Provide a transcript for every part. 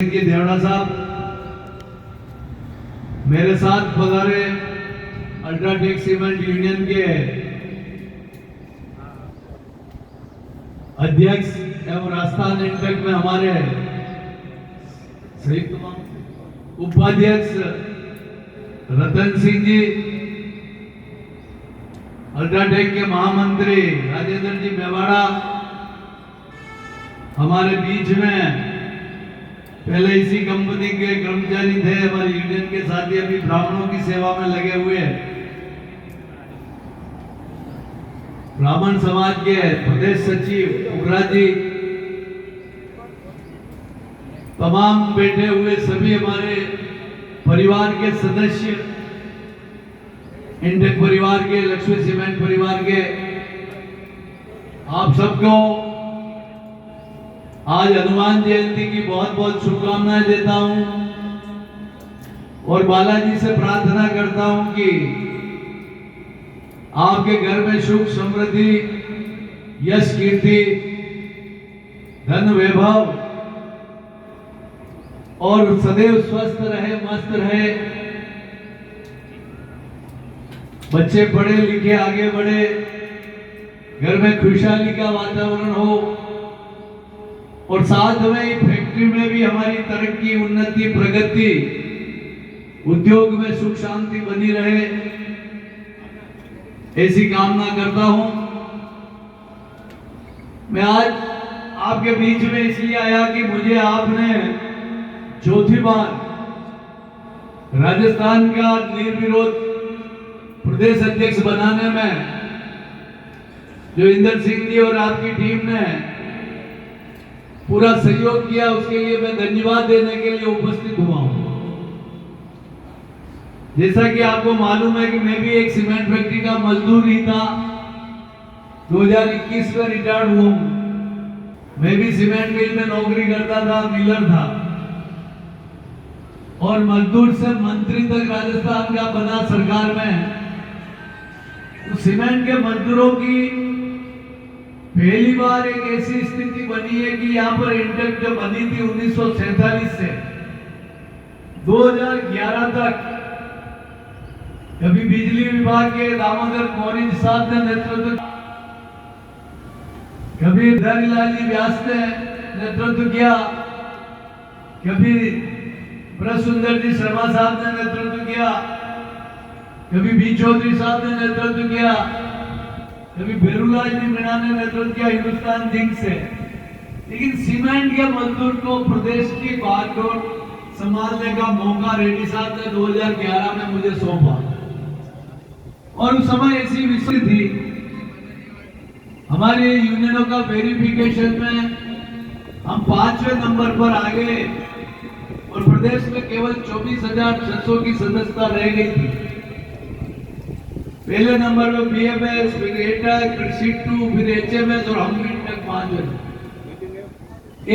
देवड़ा साहब मेरे साथ पधारे अल्ट्राटेक सीमेंट यूनियन के अध्यक्ष एवं राजस्थान इंटेक में हमारे संयुक्त उपाध्यक्ष रतन सिंह जी, अल्ट्राटेक के महामंत्री राजेंद्र जी मेवाड़ा हमारे बीच में, पहले इसी कंपनी के कर्मचारी थे, हमारे यूनियन के साथी अभी ब्राह्मणों की सेवा में लगे हुए हैं। ब्राह्मण समाज के प्रदेश सचिव उग्रा जी, तमाम बैठे हुए सभी हमारे परिवार के सदस्य, इंटेक परिवार के, लक्ष्मी सीमेंट परिवार के, आप सबको आज हनुमान जयंती की बहुत बहुत शुभकामनाएं देता हूं और बालाजी से प्रार्थना करता हूं कि आपके घर में सुख समृद्धि, यश कीर्ति, धन वैभव और सदैव स्वस्थ रहे, मस्त रहे, बच्चे पढ़े लिखे आगे बढ़े, घर में खुशहाली का वातावरण हो और साथ में फैक्ट्री में भी हमारी तरक्की, उन्नति, प्रगति, उद्योग में सुख शांति बनी रहे, ऐसी कामना करता हूं। मैं आज आपके बीच में इसलिए आया कि मुझे आपने चौथी बार राजस्थान का निर्विरोध प्रदेश अध्यक्ष बनाने में जो इंदर सिंह जी और आपकी टीम ने पूरा सहयोग किया, उसके लिए मैं धन्यवाद देने के लिए उपस्थित हुआ हूं। जैसा कि आपको मालूम है कि मैं भी एक सीमेंट फैक्ट्री का मजदूर ही था, 2021 में रिटायर्ड हुआ हूं। मैं भी सीमेंट मिल में नौकरी करता था, मिलर था और मजदूर से मंत्री तक राजस्थान का बना सरकार में। तो सीमेंट के मजदूरों की पहली बार एक ऐसी स्थिति बनी है कि यहाँ पर इंटेक जो बनी थी 1947 से 2011 तक, कभी बिजली विभाग के दामोदर मौर्य साहब ने नेतृत्व, कभी हरिलाल जी व्यास ने नेतृत्व किया, कभी प्रसुंदर जी शर्मा साहब ने नेतृत्व किया, कभी बी चौधरी साहब ने नेतृत्व किया, कभी बेरूलाल जी मीणा ने नेतृत्व किया हिंदुस्तान जिंक से। लेकिन सीमेंट के मजदूर को प्रदेश की बागडोर संभालने का मौका रेड्डी साहब ने 2011 में मुझे सौंपा और उस समय ऐसी विषय थी, हमारे यूनियनों का वेरिफिकेशन में हम 5वें नंबर पर आ गए और प्रदेश में केवल 24,600 की सदस्यता रह गई थी। पहले नंबर में बीएमएस, फिर एटक, फिर C2, फिर HMS और हम इंटेक 5।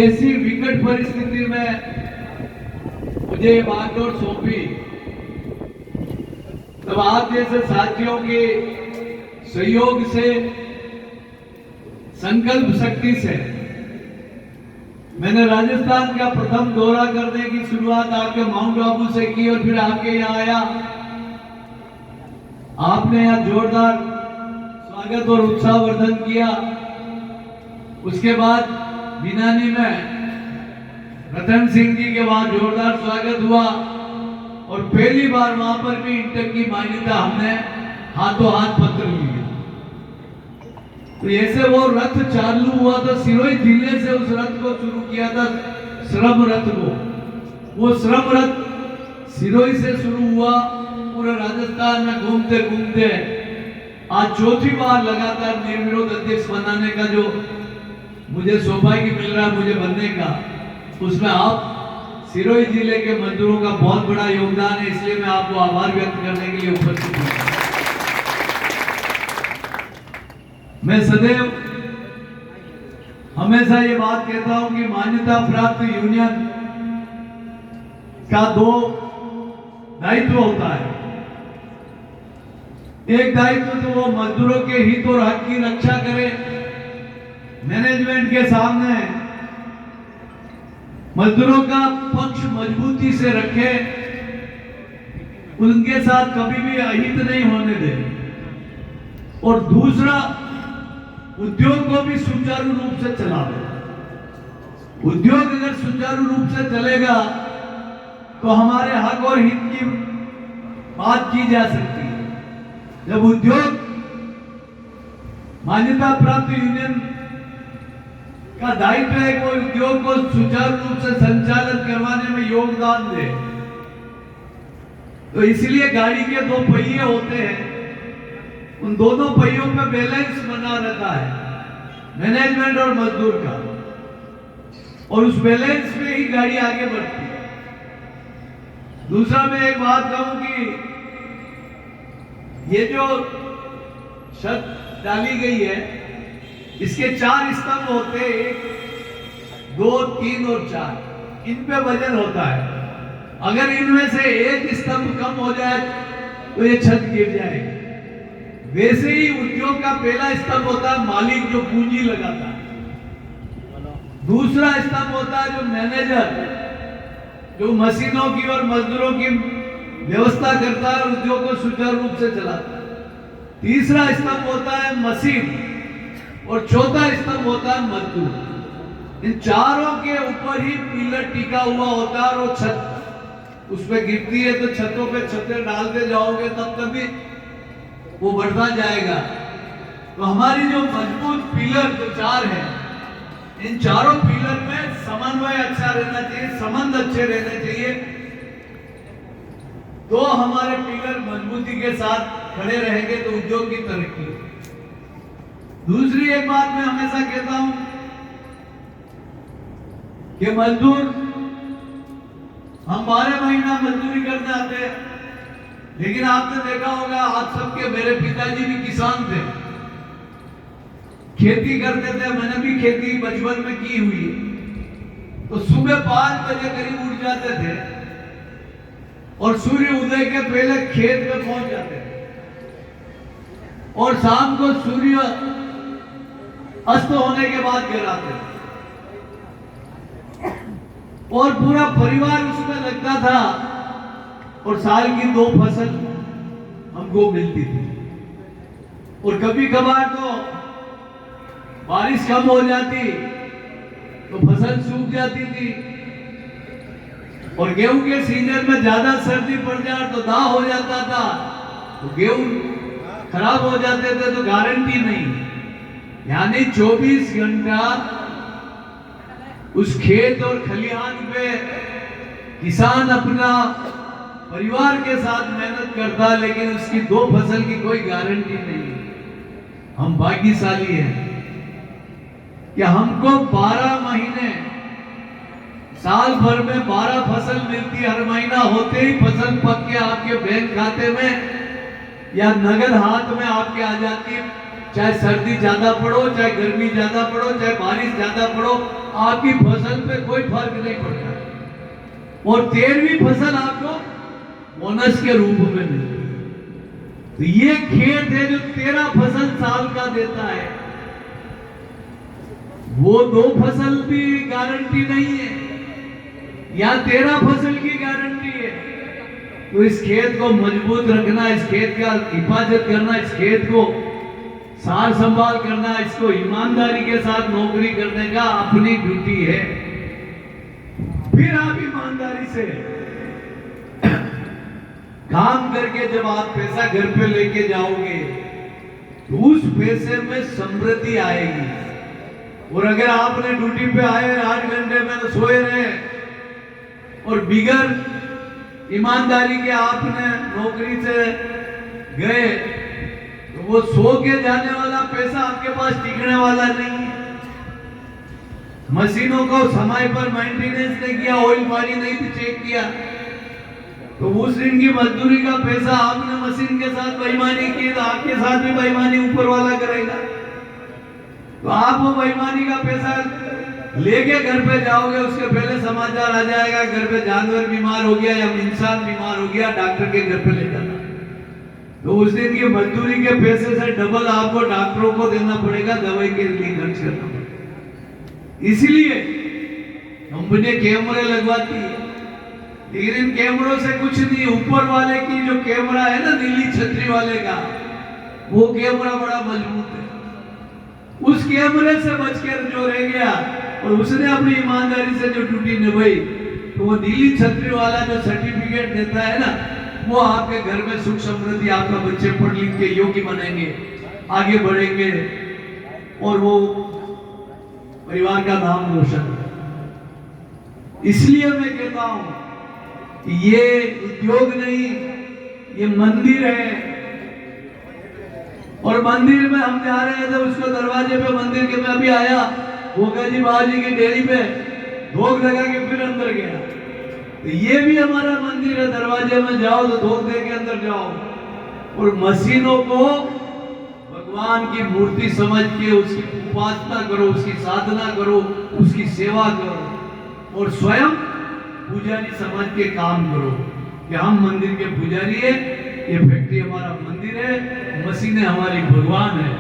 ऐसी विकट परिस्थिति में मुझे बागडोर सौंपी, तब आप जैसे साथियों के सहयोग से, संकल्प शक्ति से मैंने राजस्थान का प्रथम दौरा करने की शुरुआत आपके माउंट आबू से की और फिर आपके यहाँ आया। आपने यहाँ जोरदार स्वागत और उत्साहवर्धन किया। उसके बाद बिनानी में रतन सिंह जी के वहां जोरदार स्वागत हुआ और पहली बार वहां पर भी इंटेक की मान्यता हमने हाथों हाथ पत्र लिया। तो ऐसे वो रथ चालू हुआ था, सिरोही जिले से उस रथ को शुरू किया था, श्रम रथ को। वो श्रम रथ सिरोही से शुरू हुआ, पूरे राजस्थान में घूमते घूमते आज चौथी बार लगातार निर्विरोध अध्यक्ष बनाने का जो मुझे सौभाग्य मिल रहा है मुझे बनने का, उसमें आप सिरोही जिले के मजदूरों का बहुत बड़ा योगदान है, इसलिए मैं आपको आभार व्यक्त करने के लिए उपस्थित हूं। मैं सदैव हमेशा ये बात कहता हूं कि मान्यता प्राप्त यूनियन का 2 दायित्व होता है। एक दायित्व तो वो मजदूरों के हित और हक की रक्षा करे, मैनेजमेंट के सामने मजदूरों का पक्ष मजबूती से रखे, उनके साथ कभी भी अहित नहीं होने दे। और दूसरा, उद्योग को भी सुचारू रूप से चलावे। उद्योग अगर सुचारू रूप से चलेगा तो हमारे हक और हित की बात की जा सकती है। जब उद्योग मान्यता प्राप्त यूनियन का दायित्व है कि वो उद्योग को सुचारू रूप से संचालित करवाने में योगदान दे, तो इसलिए गाड़ी के दो पहिए होते हैं, उन दोनों पहियों में बैलेंस बना रहता है, मैनेजमेंट और मजदूर का, और उस बैलेंस में ही गाड़ी आगे बढ़ती है। दूसरा, मैं एक बात कहूं कि ये जो छत डाली गई है, इसके 4 स्तंभ होते हैं, 1, 2, 3 और 4। इन पे वजन होता है। अगर इनमें से एक स्तंभ कम हो जाए तो ये छत गिर जाएगी। वैसे ही उद्योग का पहला स्तंभ होता है मालिक, जो पूंजी लगाता है। दूसरा स्तंभ होता है जो मैनेजर, जो मशीनों की और मजदूरों की व्यवस्था करता है और उद्योग को सुचारू रूप से चलाता है। तीसरा स्तंभ होता है मशीन, और चौथा स्तंभ होता है मजदूर। इन चारों के ऊपर ही पिलर टिका हुआ होता है, और वो छत उस पे गिरती है तो छतों पे छतें डालते जाओगे तब तभी वो बढ़ता जाएगा। तो हमारी जो मजबूत पिलर जो 4 है, इन चारों पिलर में समन्वय अच्छा रहना चाहिए, संबंध अच्छे रहने चाहिए, तो हमारे पिलर मजबूती के साथ खड़े रहेंगे तो उद्योग की तरक्की। दूसरी एक बात मैं हमेशा कहता हूं कि मजदूर, हम 12 महीना मजदूरी करने आते हैं, लेकिन आपने देखा होगा, आप सबके, मेरे पिताजी भी किसान थे, खेती करते थे, मैंने भी खेती बचपन में की हुई है। तो सुबह 5 बजे करीब उठ जाते थे और सूर्य उदय के पहले खेत में पहुंच जाते थे, और शाम को सूर्य अस्त होने के बाद घर आते थे, और पूरा परिवार उसमें लगता था, और साल की 2 फसल हमको मिलती थी। और कभी कभार तो बारिश कम हो जाती तो फसल सूख जाती थी, और गेहूं के सीजन में ज्यादा सर्दी पड़ जाए तो दाह हो जाता था, तो गेहूं खराब हो जाते थे, तो गारंटी नहीं। यानी 24 घंटा उस खेत और खलिहान पे किसान अपना परिवार के साथ मेहनत करता, लेकिन उसकी 2 फसल की कोई गारंटी नहीं। हम भाग्यशाली हैं कि हमको 12 महीने, साल भर में 12 फसल मिलती। हर महीना होते ही फसल पक के आपके बैंक खाते में या नगद हाथ में आपके आ जाती है। चाहे सर्दी ज्यादा पड़ो, चाहे गर्मी ज्यादा पड़ो, चाहे बारिश ज्यादा पड़ो, आपकी फसल पे कोई फर्क नहीं पड़ता। और 13वीं फसल आपको बोनस के रूप में मिलती है। तो ये खेत है जो 13 फसल साल का देता है, वो 2 फसल भी गारंटी नहीं है, या 13 फसल की गारंटी है। तो इस खेत को मजबूत रखना, इस खेत का हिफाजत करना, इस खेत को सार संभाल करना, इसको ईमानदारी के साथ नौकरी करने का अपनी ड्यूटी है। फिर आप ईमानदारी से काम करके जब आप पैसा घर पे लेके जाओगे तो उस पैसे में समृद्धि आएगी। और अगर आपने ड्यूटी पे आए 8 घंटे में तो सोए रहे और बिगर ईमानदारी के आपने नौकरी से गए, तो वो सो के जाने वाला पैसा आपके पास टिकने वाला नहीं है। मशीनों को समय पर मेंटेनेंस नहीं किया, ऑयल पानी नहीं चेक किया, तो उस दिन की मजदूरी का पैसा आपने मशीन के साथ बेईमानी की, तो आपके साथ भी बेईमानी ऊपर वाला करेगा। तो आप वो बेईमानी का पैसा लेके घर पे जाओगे, उसके पहले समाचार आ जाएगा घर पे जानवर बीमार हो गया या इंसान बीमार हो गया, डॉक्टर के घर पे ले जाना। तो उस दिन की मजदूरी के पैसे से डबल आपको डॉक्टरों को देना पड़ेगा, दवाई के लिए खर्च करना पड़ेगा। इसलिए कंपनी कैमरे लगवाती है, लेकिन इन कैमरों से कुछ नहीं। ऊपर वाले की जो कैमरा है ना, नीली छतरी वाले का, वो कैमरा बड़ा मजबूत है। उस कैमरे से बचकर जो रह गया और उसने अपनी ईमानदारी से जो ड्यूटी निभाई, तो वो नीली छतरी वाला जो सर्टिफिकेट देता है ना, वो आपके घर में सुख समृद्धि, आपका बच्चे पढ़ लिख के योग्य बनेंगे, आगे बढ़ेंगे और वो परिवार का नाम रोशन। इसलिए मैं कहता हूं कि ये उद्योग नहीं, ये मंदिर है। और मंदिर में हम जा रहे थे, उसको दरवाजे पे मंदिर के, मैं अभी आया भोगा जी बाबा जी की डेरी पे धोख लगा के फिर अंदर गया। तो ये भी हमारा मंदिर है, दरवाजे में जाओ तो धोख दे के अंदर जाओ। और मशीनों को भगवान की मूर्ति समझ के उसकी उपासना करो, उसकी साधना करो, उसकी सेवा करो और स्वयं पुजारी समझ के काम करो कि हम मंदिर के पुजारी है, ये फैक्ट्री हमारा मंदिर है, मशीनें हमारी भगवान है।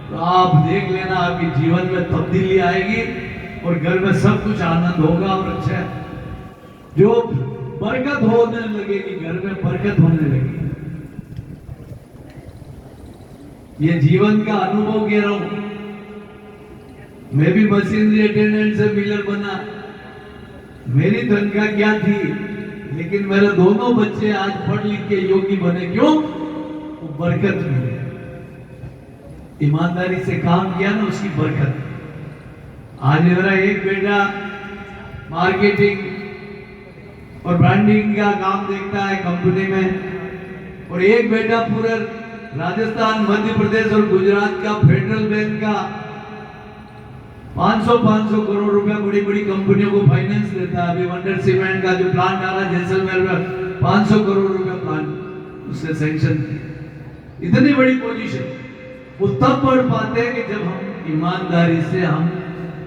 तो आप देख लेना, आपके जीवन में तब्दीली आएगी और घर में सब कुछ आनंद होगा और अच्छा जो बरकत होने लगेगी, घर में बरकत होने लगेगी। ये जीवन का अनुभव कह रहा हूं। मैं भी मशीनरी अटेंडेंट से मिलर बना, मेरी तनख्वाह क्या थी, लेकिन मेरे दोनों बच्चे आज पढ़ लिख के योगी बने। क्यों? वो बरकत मिली, ईमानदारी से काम किया ना, उसकी बरकत। आज मेरा एक बेटा मार्केटिंग और ब्रांडिंग का काम देखता है कंपनी में, और एक बेटा पूरे राजस्थान, मध्य प्रदेश और गुजरात का फेडरल बैंक का 500 करोड़ रुपया बड़ी बड़ी कंपनियों को फाइनेंस देता है। अभी वंडर सीमेंट का जो प्लांट आ रहा है जैसलमेर में, 500 करोड़ रुपया प्लांट उससे सैंक्शन किया। इतनी बड़ी पोजीशन वो तब बढ़ पाते हैं कि जब हम ईमानदारी से हम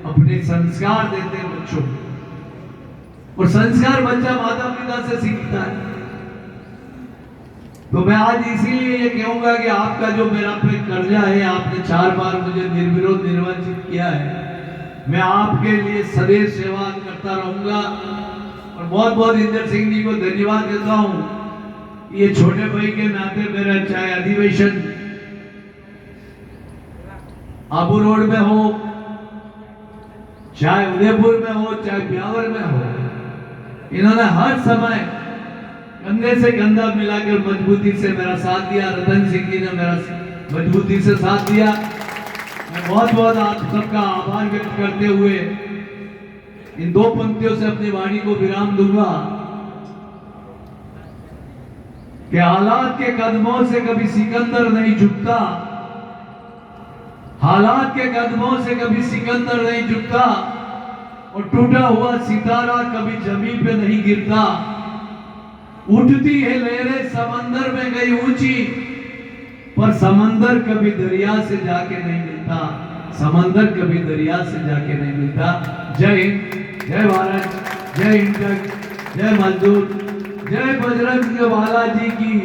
अपने संस्कार देते हैं बच्चों को, और संस्कार बच्चा माता पिता से सीखता है। तो मैं आज इसीलिए ये कहूंगा कि आपका जो मेरा पे कर्जा है, आपने 4 बार मुझे निर्विरोध निर्वाचित किया है, मैं आपके लिए सदैव सेवा करता रहूंगा। और बहुत बहुत इंदर सिंह जी को धन्यवाद देता हूं। ये छोटे भाई के नाते मेरा चाहे अधिवेशन आबू रोड में हो, चाहे उदयपुर में हो, चाहे ब्यावर में हो, इन्होंने हर समय कंधे से कंधा मिलाकर मजबूती से मेरा साथ दिया। रतन सिंह जी ने मेरा मजबूती से साथ दिया। मैं बहुत बहुत आप सबका आभार व्यक्त करते हुए इन 2 पंक्तियों से अपनी वाणी को विराम दूंगा कि हालात के कदमों से कभी सिकंदर नहीं झुकता, हालात के कदमों से कभी सिकंदर नहीं झुकता, और टूटा हुआ सितारा कभी जमीन पे नहीं गिरता। उठती है लहरें समंदर में गई ऊंची, पर समंदर कभी दरिया से जाके नहीं मिलता, समंदर कभी दरिया से जाके नहीं मिलता। जय हिंद, जय भारत, जय हिंद, जय मजदूर, जय बजरंग बालाजी की।